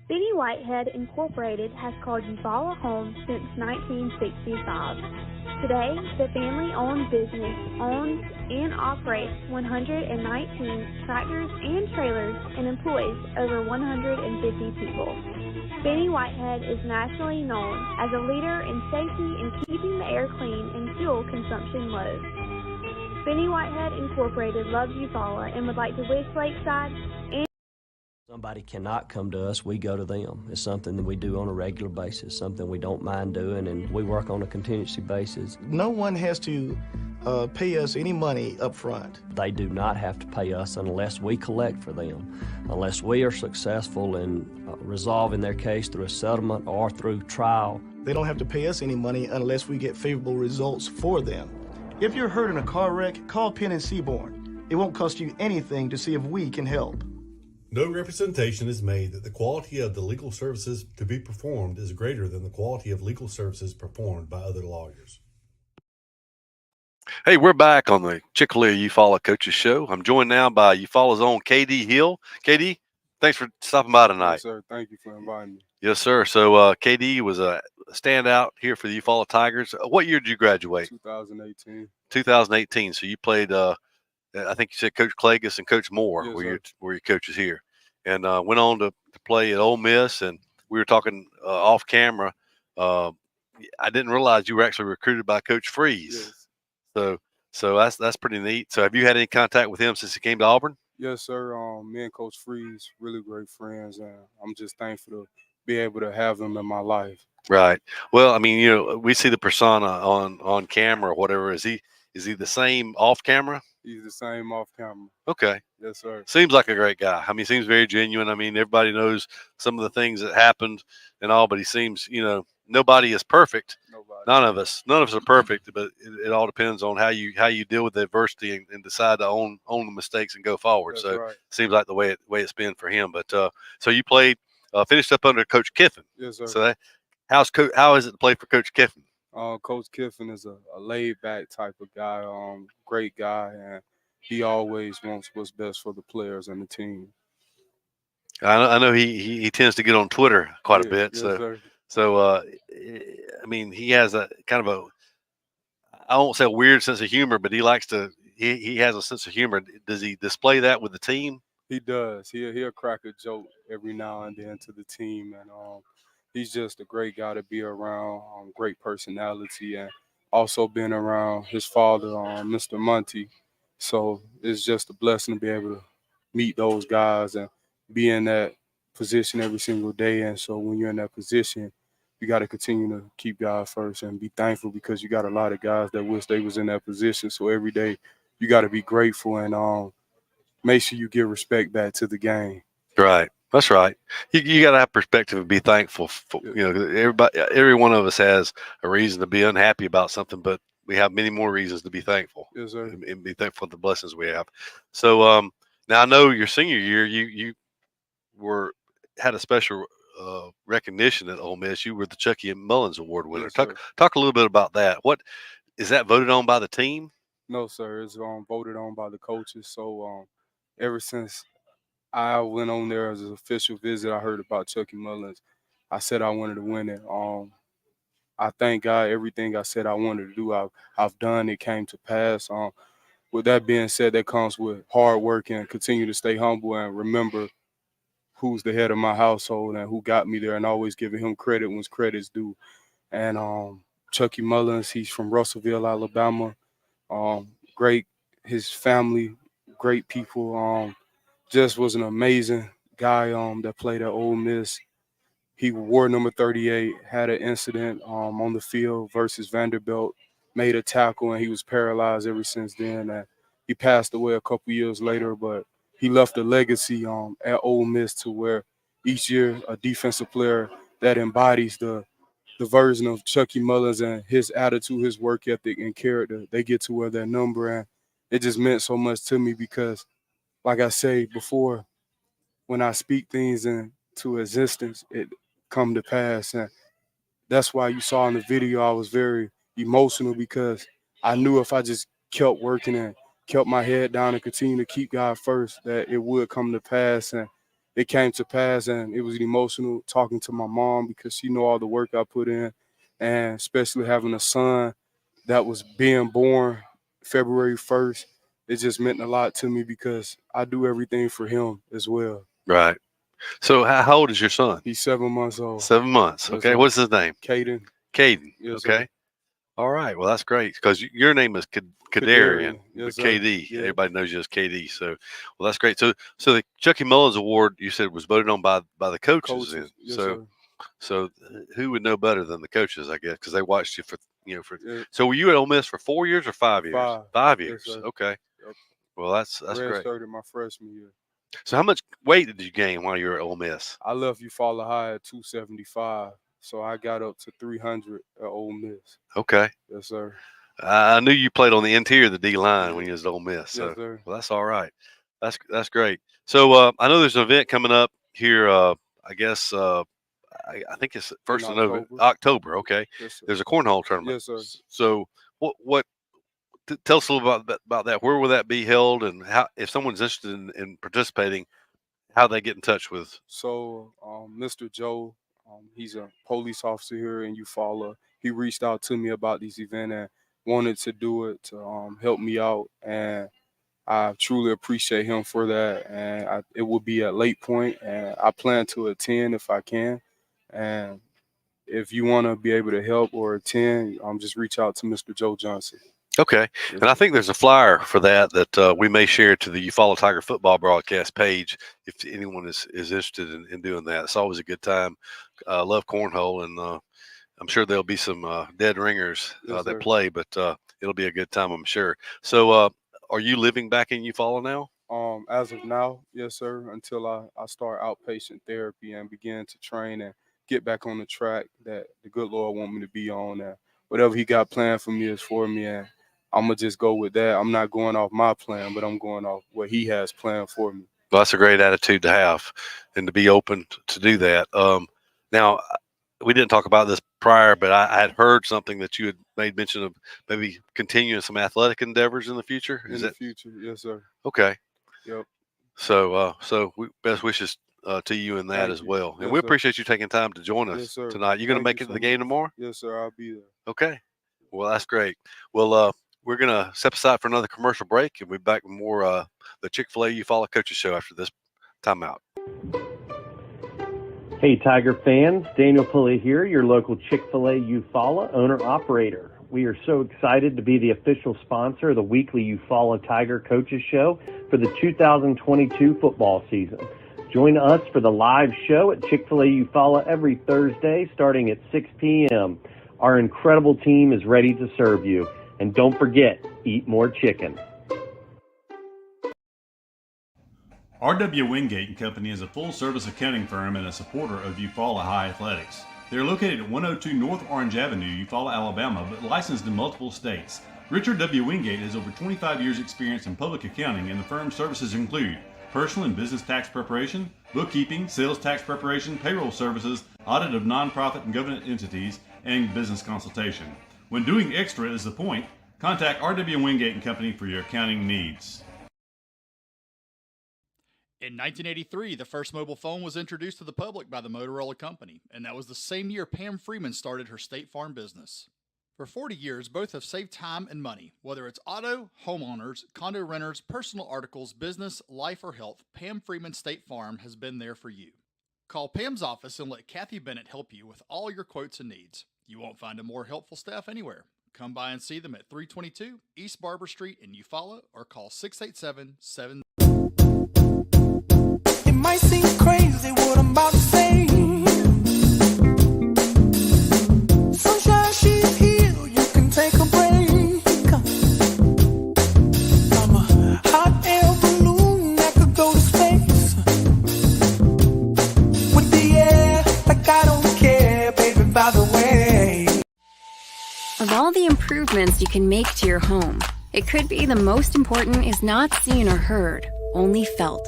G: Benny Whitehead Incorporated has called Eufaula home since 1965. Today, the family-owned business owns and operates 119 tractors and trailers and employs over 150 people. Benny Whitehead is nationally known as a leader in safety and keeping the air clean and fuel consumption low. Benny Whitehead Incorporated loves Eufaula and would like to wish Lakeside and
J: Somebody cannot come to us, we go to them. It's something that we do on a regular basis, something we don't mind doing, and we work on a contingency basis.
K: No one has to pay us any money up front.
J: They do not have to pay us unless we collect for them, unless we are successful in resolving their case through a settlement or through trial.
K: They don't have to pay us any money unless we get favorable results for them. If you're hurt in a car wreck, call Penn and Seaborn. It won't cost you anything to see if we can help.
D: No representation is made that the quality of the legal services to be performed is greater than the quality of legal services performed by other lawyers.
A: Hey, we're back on the Chick-fil-A Eufaula Coaches Show. I'm joined now by Eufaula's own KD Hill. KD, thanks for stopping by tonight.
Q: Yes, sir. Thank you for inviting me.
A: Yes, sir. So KD was a standout here for the Eufaula Tigers. What year did you graduate?
Q: 2018.
A: 2018. So you played, I think you said Coach Clagus and Coach Moore
Q: Yes,
A: were your coaches here, and went on to play at Ole Miss. And we were talking off camera. I didn't realize you were actually recruited by Coach Freeze.
Q: Yes.
A: So that's pretty neat. So have you had any contact with him since he came to Auburn?
Q: Yes, sir. Me and Coach Freeze, really great friends, and I'm just thankful to be able to have him in my life.
A: Right. Well, I mean, we see the persona on camera or whatever. Is he the same off camera?
Q: He's the same off camera.
A: Okay.
Q: Yes, sir.
A: Seems like a great guy. I mean, seems very genuine. I mean, everybody knows some of the things that happened and all, but he seems, nobody is perfect.
Q: Nobody.
A: None of us are perfect, but it all depends on how you deal with the adversity and decide to own the mistakes and go forward.
Q: That's
A: so
Q: right.
A: Seems like the way it's been for him. But so you played, finished up under Coach Kiffin.
Q: Yes, sir.
A: So how is it to play for Coach Kiffin?
Q: Coach Kiffin is a laid-back type of guy, great guy, and he always wants what's best for the players and the team.
A: I know he tends to get on Twitter quite a bit.
Q: Yes,
A: So
Q: sir.
A: I mean, he has a kind of I won't say a weird sense of humor, but he likes to he has a sense of humor. Does he display that with the team?
Q: He does. He'll crack a joke every now and then to the team, and he's just a great guy to be around. Great personality, and also being around his father, Mr. Monty. So it's just a blessing to be able to meet those guys and be in that position every single day. And so when you're in that position, you got to continue to keep God first and be thankful, because you got a lot of guys that wish they was in that position. So every day you got to be grateful and make sure you give respect back to the game.
A: Right. That's right. You got to have perspective and be thankful. For, every one of us has a reason to be unhappy about something, but we have many more reasons to be thankful.
Q: Yes, sir.
A: And be thankful for the blessings we have. So now I know your senior year, you had a special recognition at Ole Miss. You were the Chucky Mullins Award winner.
Q: Yes,
A: Talk a little bit about that. What is that voted on by the team?
Q: No, sir. It's voted on by the coaches. So ever since I went on there as an official visit, I heard about Chucky Mullins. I said I wanted to win it. I thank God everything I said I wanted to do, I've done. It came to pass. With that being said, that comes with hard work and continue to stay humble and remember who's the head of my household and who got me there, and always giving him credit when credit's due. And Chucky Mullins, he's from Russellville, Alabama. Great, his family, great people. Just was an amazing guy that played at Ole Miss. He wore number 38, had an incident on the field versus Vanderbilt, made a tackle, and he was paralyzed ever since then. And he passed away a couple years later, but he left a legacy at Ole Miss to where each year a defensive player that embodies the version of Chucky Mullins and his attitude, his work ethic, and character, they get to wear that number. And it just meant so much to me because, like I say before, when I speak things into existence, it come to pass. And that's why you saw in the video I was very emotional, because I knew if I just kept working and kept my head down and continued to keep God first, that it would come to pass. And it came to pass, and it was emotional talking to my mom because she knew all the work I put in, and especially having a son that was being born February 1st. It just meant a lot to me because I do everything for him as well.
A: Right. So how old is your son?
Q: He's 7 months old.
A: 7 months.
Q: Yes,
A: Okay.
Q: sir.
A: What's his name?
Q: Caden.
A: Caden.
Q: Yes,
A: okay.
Q: sir.
A: All right. Well, that's great because your name is Kadarian,
Q: Yes,
A: but
Q: sir.
A: KD.
Q: Yeah.
A: Everybody knows you as KD. So, well, that's great. So the Chucky Mullins Award you said was voted on by the coaches. Then.
Q: Yes,
A: so,
Q: sir.
A: so who would know better than the coaches? I guess because they watched you for.
Q: Yeah.
A: So were you at Ole Miss for 4 years or 5 years?
Q: 5.
A: 5
Q: Yes,
A: years.
Q: sir.
A: Okay.
Q: Yep.
A: Well, that's great.
Q: Started my freshman year.
A: So how much weight did you gain while you were at Ole Miss?
Q: I left Eufaula High at 275, so I got up to 300 at Ole Miss.
A: Okay.
Q: Yes, sir.
A: I knew you played on the interior of the D line when you was at Ole Miss. So,
Q: Yes, sir.
A: well, that's all right. That's great. So I know there's an event coming up here. I guess I think it's first of October. Okay.
Q: Yes, sir.
A: There's a cornhole tournament.
Q: Yes, sir.
A: So what tell us a little about that. Where will that be held, and how, if someone's interested in participating, how they get in touch with?
Q: So, Mr. Joe, he's a police officer here in Eufaula. He reached out to me about this event and wanted to do it to help me out, and I truly appreciate him for that. And it will be at Lake Point, and I plan to attend if I can. And if you want to be able to help or attend, just reach out to Mr. Joe Johnson.
A: Okay, and I think there's a flyer for that we may share to the Eufaula Tiger football broadcast page if anyone is interested in doing that. It's always a good time. Love cornhole, and I'm sure there'll be some dead ringers that play, but it'll be a good time, I'm sure. So, are you living back in Eufaula now?
Q: As of now, yes, sir. Until I start outpatient therapy and begin to train and get back on the track that the good Lord want me to be on. And whatever He got planned for me is for me, and I'm gonna just go with that. I'm not going off my plan, but I'm going off what He has planned for me.
A: Well, that's a great attitude to have, and to be open to do that. Now, we didn't talk about this prior, but I had heard something that you had made mention of maybe continuing some athletic endeavors in the future.
Q: In the future, yes, sir.
A: Okay?
Q: Yep.
A: So, best wishes to you in that as well. And we appreciate you taking time to join us tonight. You going to make it to the game tomorrow?
Q: Yes, sir. I'll be there.
A: Okay. Well, that's great. Well, we're going to step aside for another commercial break, and we'll be back with more the Chick-fil-A Eufaula Coaches Show after this timeout.
C: Hey, Tiger fans, Daniel Pulley here, your local Chick-fil-A Eufaula owner-operator. We are so excited to be the official sponsor of the weekly Eufaula Tiger Coaches Show for the 2022 football season. Join us for the live show at Chick-fil-A Eufaula every Thursday starting at 6 p.m. Our incredible team is ready to serve you. And don't forget, eat more chicken.
D: R.W. Wingate & Company is a full-service accounting firm and a supporter of Eufaula High Athletics. They are located at 102 North Orange Avenue, Eufaula, Alabama, but licensed in multiple states. Richard W. Wingate has over 25 years' experience in public accounting, and the firm's services include personal and business tax preparation, bookkeeping, sales tax preparation, payroll services, audit of nonprofit and government entities, and business consultation. When doing extra is the point, contact R.W. Wingate & Company for your accounting needs.
O: In 1983, the first mobile phone was introduced to the public by the Motorola Company, and that was the same year Pam Freeman started her State Farm business. For 40 years, both have saved time and money. Whether it's auto, homeowners, condo renters, personal articles, business, life, or health, Pam Freeman State Farm has been there for you. Call Pam's office and let Kathy Bennett help you with all your quotes and needs. You won't find a more helpful staff anywhere. Come by and see them at 322 East Barber Street in Eufaula or call 687-7...
R: It might seem crazy what I'm about to say. Sunshine, she's here, you can take a break. I'm a hot air balloon that could go to space. With the air, like I don't care, baby, by the way.
N: Of all the improvements you can make to your home, it could be the most important is not seen or heard, only felt.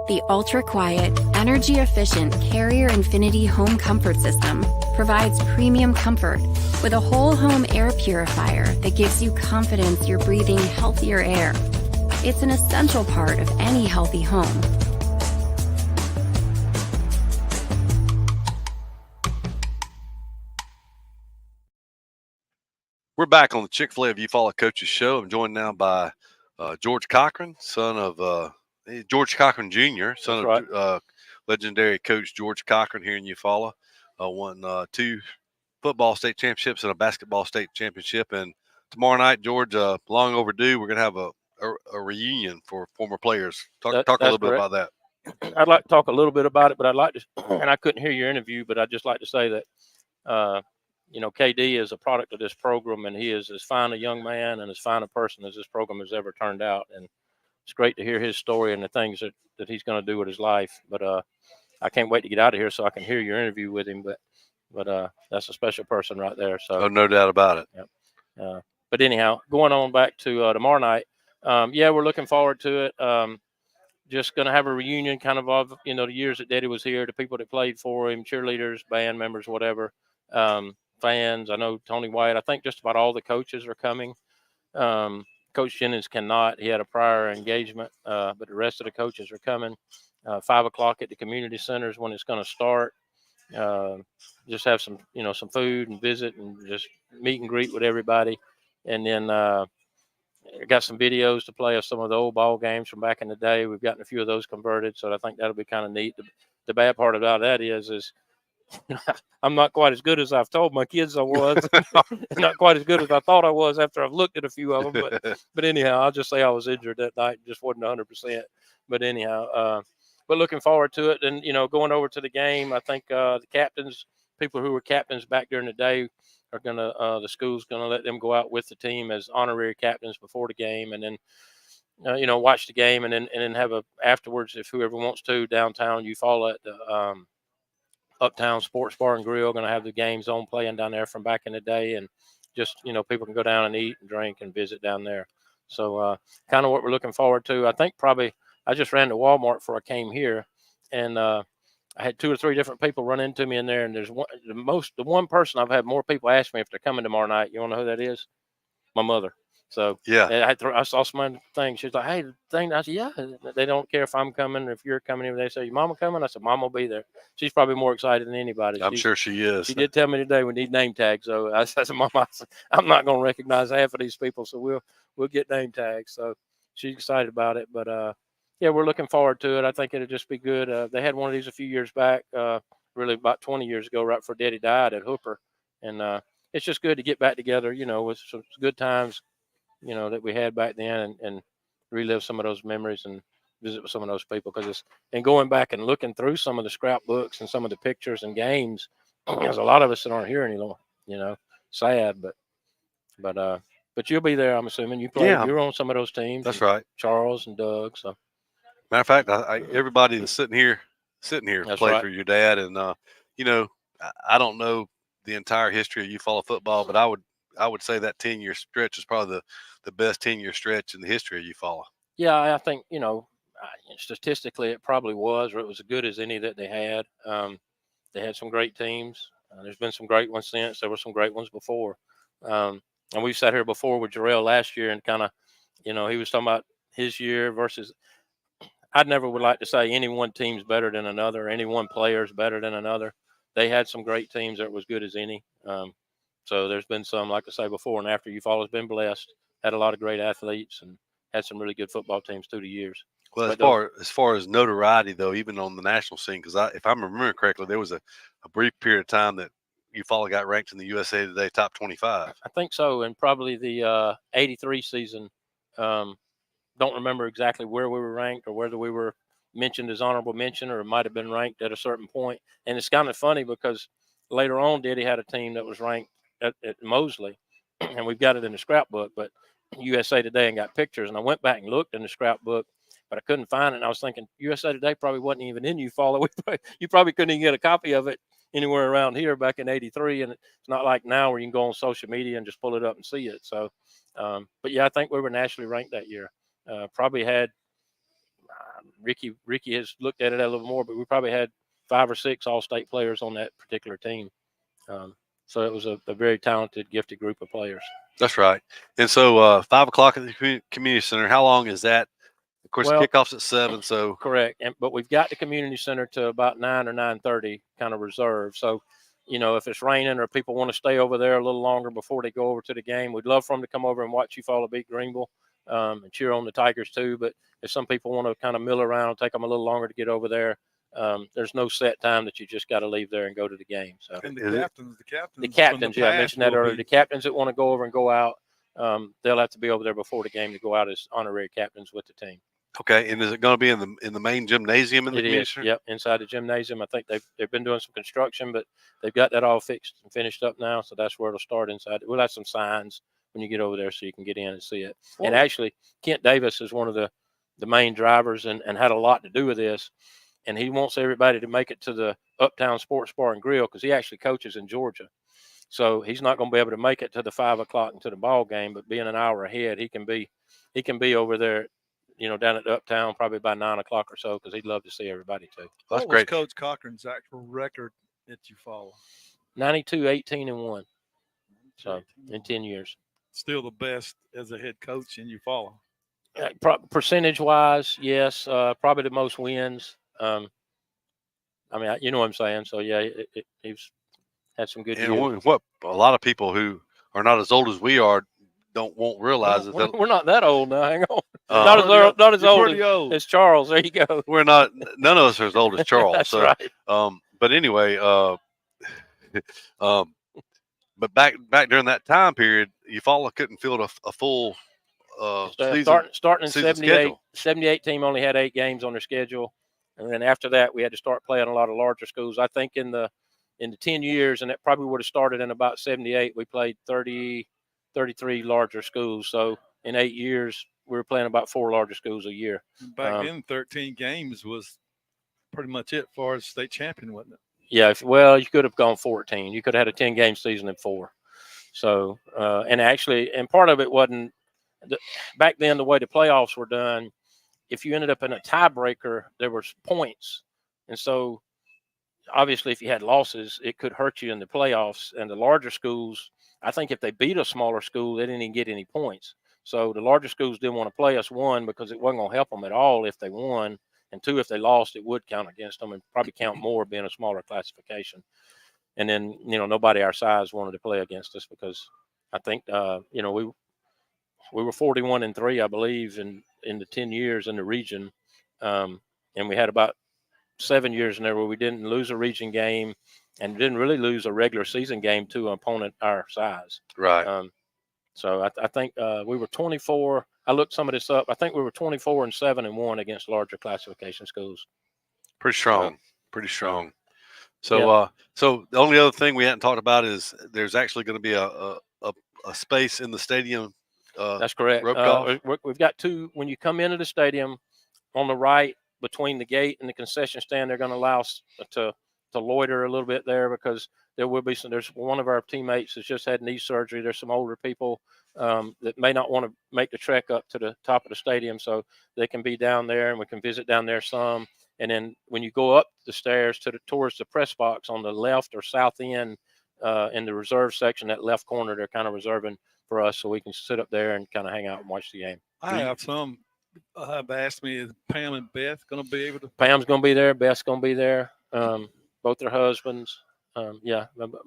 N: The ultra-quiet, energy-efficient Carrier Infinity Home Comfort System provides premium comfort with a whole home air purifier that gives you confidence you're breathing healthier air. It's an essential part of any healthy home.
A: We're back on the Chick-fil-A of Eufaula Coaches Show. I'm joined now by George Cochran, son of George Cochran Jr., son of legendary coach George Cochran here in Eufaula. Won 2 football state championships and a basketball state championship. And tomorrow night, George, long overdue, we're going to have a reunion for former players. Talk a little bit about that.
S: I'd like to talk a little bit about it, but I'd like to, and I couldn't hear your interview, but I'd just like to say that, KD is a product of this program, and he is as fine a young man and as fine a person as this program has ever turned out. And it's great to hear his story and the things that he's going to do with his life. But I can't wait to get out of here so I can hear your interview with him. But that's a special person right there. So
A: no doubt about it.
S: Yep. But anyhow, going on back to tomorrow night. We're looking forward to it. Just going to have a reunion kind of the years that Daddy was here, the people that played for him, cheerleaders, band members, whatever, fans. I know Tony White. I think just about all the coaches are coming. Coach Jennings cannot. He had a prior engagement, but the rest of the coaches are coming. 5 o'clock at the community centers when it's going to start. Just have some, some food and visit and just meet and greet with everybody. And then I got some videos to play of some of the old ball games from back in the day. We've gotten a few of those converted, so I think that'll be kind of neat. The bad part about that is I'm not quite as good as I've told my kids I was. Not quite as good as I thought I was after I've looked at a few of them. But anyhow, I'll just say I was injured that night and just wasn't 100%. But anyhow, but looking forward to it. And, going over to the game, I think the captains, people who were captains back during the day, are going to, the school's going to let them go out with the team as honorary captains before the game. And then, watch the game and then have afterwards, if whoever wants to, downtown Eufaula at the Uptown Sports Bar and Grill, going to have the games on playing down there from back in the day. And just, people can go down and eat and drink and visit down there. So kind of what we're looking forward to. I think probably I just ran to Walmart before I came here, and I had 2 or 3 different people run into me in there. And there's the one person I've had more people ask me if they're coming tomorrow night. You want to know who that is? My mother. So
A: yeah,
S: I saw some thing. She was like, "Hey, the thing." I said, "Yeah." They don't care if I'm coming or if you're coming. They say, "Your mama coming?" I said, "Mama will be there." She's probably more excited than anybody.
A: I'm sure she is.
S: She did tell me today we need name tags. So I said, "Mama, I'm not going to recognize half of these people, so we'll get name tags." So she's excited about it. But yeah, we're looking forward to it. I think it'll just be good. They had one of these a few years back, really about 20 years ago, right before Daddy died at Hooper, and it's just good to get back together. With some good times. That we had back then and relive some of those memories and visit with some of those people and going back and looking through some of the scrapbooks and some of the pictures and games, there's a lot of us that aren't here anymore, sad, but you'll be there. I'm assuming you played, you're on some of those teams.
A: That's right.
S: Charles and Doug. So
A: matter of fact, everybody that's sitting here
S: That's
A: played
S: right.
A: for your dad. And, I don't know the entire history of Eufaula football, but I would say that 10-year stretch is probably the best 10-year stretch in the history of Eufaula.
S: Yeah, I think, statistically it probably was, or it was as good as any that they had. They had some great teams. There's been some great ones since. There were some great ones before. And we've sat here before with Jarrell last year and kind of, he was talking about his year versus – I never would like to say any one team's better than another, or any one player's better than another. They had some great teams that were as good as any. So there's been some, like I say before, and after Eufaula's been blessed, had a lot of great athletes and had some really good football teams through the years.
A: Well, as far as notoriety, though, even on the national scene, because if I'm remembering correctly, there was a brief period of time that Eufaula got ranked in the USA Today top 25.
S: I think so, and probably the 83 season. Don't remember exactly where we were ranked or whether we were mentioned as honorable mention or it might have been ranked at a certain point. And it's kind of funny because later on, Diddy had a team that was ranked at Mosley, and we've got it in the scrapbook, but USA Today and got pictures. And I went back and looked in the scrapbook, but I couldn't find it. And I was thinking USA Today probably wasn't even in Eufaula. You probably couldn't even get a copy of it anywhere around here back in '83. And it's not like now where you can go on social media and just pull it up and see it. So, but yeah, I think we were nationally ranked that year. Probably had Ricky has looked at it a little more, but we probably had 5 or 6 all-state players on that particular team. So it was a very talented, gifted group of players.
A: That's right. And so 5 o'clock at the community center, how long is that? Of course, kickoff's at 7. So
S: correct. But we've got the community center to about 9 or 9:30 kind of reserved. So, if it's raining or people want to stay over there a little longer before they go over to the game, we'd love for them to come over and watch Eufaula beat Greenville and cheer on the Tigers too. But if some people want to kind of mill around, it'll take them a little longer to get over there. There's no set time that you just got to leave there and go to the game. So
P: and the captains,
S: yeah, I mentioned that earlier. The captains that want to go over and go out, they'll have to be over there before the game to go out as honorary captains with the team.
A: Okay, and is it going to be in the main gymnasium in the community center?
S: Yep, inside the gymnasium. I think they've been doing some construction, but they've got that all fixed and finished up now. So that's where it'll start inside. We'll have some signs when you get over there so you can get in and see it. Whoa. And actually, Kent Davis is one of the main drivers and had a lot to do with this. And he wants everybody to make it to the Uptown Sports Bar and Grill because he actually coaches in Georgia. So he's not going to be able to make it to the 5 o'clock and to the ball game, but being an hour ahead, he can be over there, down at the Uptown probably by 9 o'clock or so because he'd love to see everybody too.
P: That's great. Coach Cochran's actual record at Eufaula?
S: 92, 18, and 1. So in 10 years.
P: still the best as a head coach in Eufaula.
S: Percentage-wise, yes, probably the most wins. I mean, you know what I'm saying. So yeah, he's had some good
A: And
S: years.
A: what a lot of people who are not as old as we are won't realize is that
S: We're not that old now. Hang on, not as old as Charles. There you go.
A: We're not. None of us are as old as Charles.
S: That's
A: so,
S: right.
A: But anyway, but back during that time period, Eufaula couldn't field a full
S: starting in
A: season
S: 78.
A: schedule.
S: 78 team only had 8 games on their schedule, and then after that, we had to start playing a lot of larger schools. I think in the 10 years, and that probably would have started in about 78, we played 33 larger schools. So in 8 years, we were playing about 4 larger schools a year.
P: Back then, 13 games was pretty much it for as state champion, wasn't it?
S: Yeah, well, you could have gone 14. You could have had a 10-game season in 4. So, and part of it wasn't back then the way the playoffs were done. If you ended up in a tiebreaker, there was points, and so obviously, if you had losses, it could hurt you in the playoffs. And the larger schools, I think if they beat a smaller school, they didn't even get any points. So the larger schools didn't want to play us, 1, because it wasn't going to help them at all if they won, and 2, if they lost, it would count against them and probably count more being a smaller classification. And then, nobody our size wanted to play against us because I think, we were 41-3, I believe, in the 10 years in the region. And we had about 7 years in there where we didn't lose a region game and didn't really lose a regular season game to an opponent our size.
A: Right.
S: So I think we were 24. I looked some of this up. I think we were 24-7-1 against larger classification schools.
A: Pretty strong. Pretty strong. So, so the only other thing we hadn't talked about is there's actually going to be a space in the stadium.
S: That's correct.
A: Rope golf.
S: We've got 2. When you come into the stadium, on the right between the gate and the concession stand, they're going to allow us to loiter a little bit there because there will be some. There's one of our teammates that's just had knee surgery. There's some older people that may not want to make the trek up to the top of the stadium, so they can be down there, and we can visit down there some. And then when you go up the stairs towards the press box on the left or south end in the reserve section, that left corner, they're kind of reserving for us so we can sit up there and kind of hang out and watch the game.
P: I have some have asked me, is Pam and Beth going to be able to?
S: Pam's going to be there. Beth's going to be there. Both their husbands.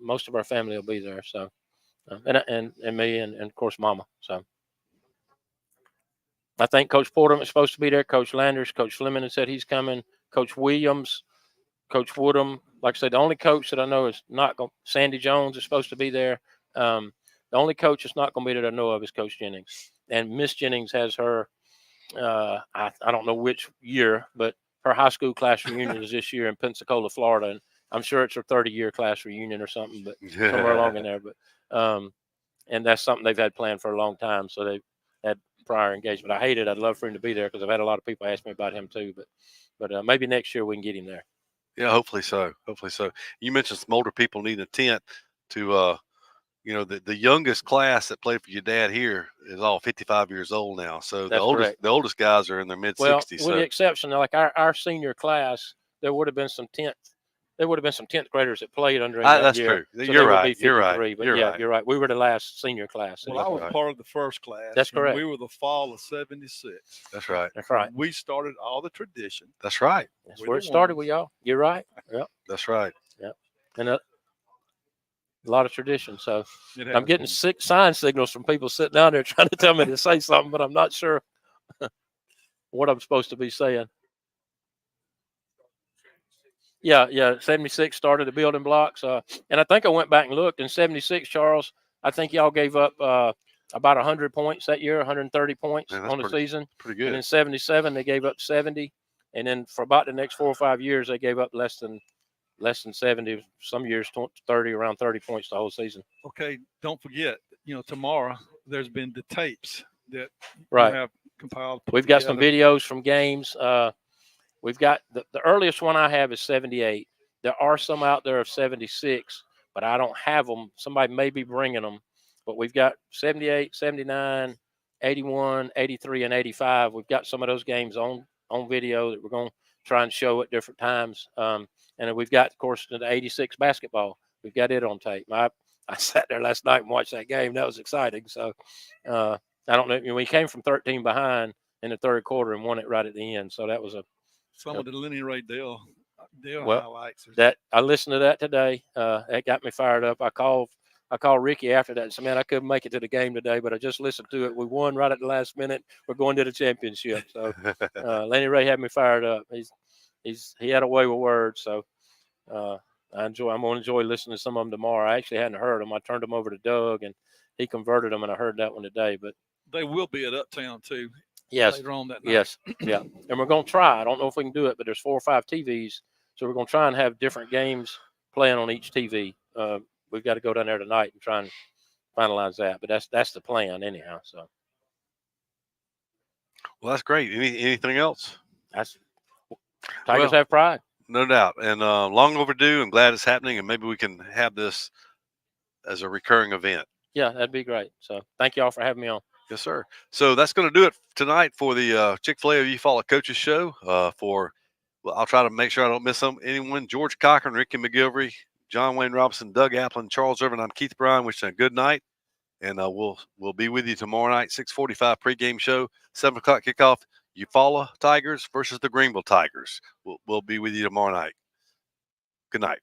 S: Most of our family will be there. So, and me and of course Mama. So, I think Coach Porter is supposed to be there. Coach Landers, Coach Fleming has said he's coming. Coach Williams, Coach Woodham. Like I said, the only coach that I know is not going. Sandy Jones is supposed to be there. The only coach that's not going to be there that I know of is Coach Jennings. And Miss Jennings has her. I don't know which year, but her high school class reunion is this year in Pensacola, Florida, and I'm sure it's her 30-year class reunion or something, but somewhere along in there. But and that's something they've had planned for a long time, so they've had prior engagement. I hate it. I'd love for him to be there because I've had a lot of people ask me about him too. But maybe next year we can get him there.
A: Yeah, hopefully so. Hopefully so. You mentioned some older people need a tent to. The youngest class that played for your dad here is all 55 years old now. So
S: That's
A: the oldest guys are in their mid 60s.
S: Well, with the exception, like our senior class, there would have been some 10th graders that played under him that year.
A: True.
S: So
A: you're right. You're right.
S: But you're right. We were the last senior class.
P: Well, I was part of the first class.
S: That's correct.
P: We were the fall of '76.
A: That's right.
S: That's right.
P: We started all the tradition.
A: That's right.
S: That's where it started with y'all. You're right. Yep.
A: That's right.
S: Yep. And a lot of tradition. So I'm getting sign signals from people sitting down there trying to tell me to say something, but I'm not sure what I'm supposed to be saying. Yeah. 76 started the building blocks. And I think I went back and looked in 76, Charles, I think y'all gave up about 100 points that year, 130 points on the season.
A: Pretty good.
S: And in 77, they gave up 70. And then for about the next 4 or 5 years, they gave up less than 70, some years 30, around 30 points the whole season.
P: Okay, don't forget, tomorrow there's been the tapes that
S: right.
P: have compiled.
S: We've got some videos from games. We've got the earliest one I have is 78. There are some out there of 76, but I don't have them. Somebody may be bringing them, but we've got 78, 79, 81, 83, and 85. We've got some of those games on video that we're going to try and show at different times. And we've got, of course, the 86 basketball. We've got it on tape. I sat there last night and watched that game. That was exciting. So I don't know. We came from 13 behind in the third quarter and won it right at the end. So that was
P: some of the Lenny Ray Dale
S: well,
P: highlights.
S: That I listened to that today. That got me fired up. I called Ricky after that and said, man, I couldn't make it to the game today, but I just listened to it. We won right at the last minute. We're going to the championship. So Lenny Ray had me fired up. He had a way with words. So I'm going to enjoy listening to some of them tomorrow. I actually hadn't heard them. I turned them over to Doug and he converted them, and I heard that one today. But
P: they will be at Uptown too.
S: Yes.
P: Later on that night.
S: Yes. Yeah. And we're going to try. I don't know if we can do it, but there's 4 or 5 TVs. So we're going to try and have different games playing on each TV. We've got to go down there tonight and try and finalize that. But that's the plan anyhow. So.
A: Well, that's great. Anything else?
S: Tigers have pride.
A: No doubt. And long overdue. I'm glad it's happening. And maybe we can have this as a recurring event.
S: Yeah, that'd be great. So thank you all for having me on.
A: Yes, sir. So that's going to do it tonight for the Chick-fil-A Eufaula Coaches Show. I'll try to make sure I don't miss anyone. George Cochran, Ricky McGilvery, John Wayne Robinson, Doug Applin, Charles Irvin. I'm Keith Bryan. Wishing a good night, and we'll be with you tomorrow night. 6:45 pregame show, 7 o'clock kickoff. Eufaula Tigers versus the Greenville Tigers. We'll be with you tomorrow night. Good night.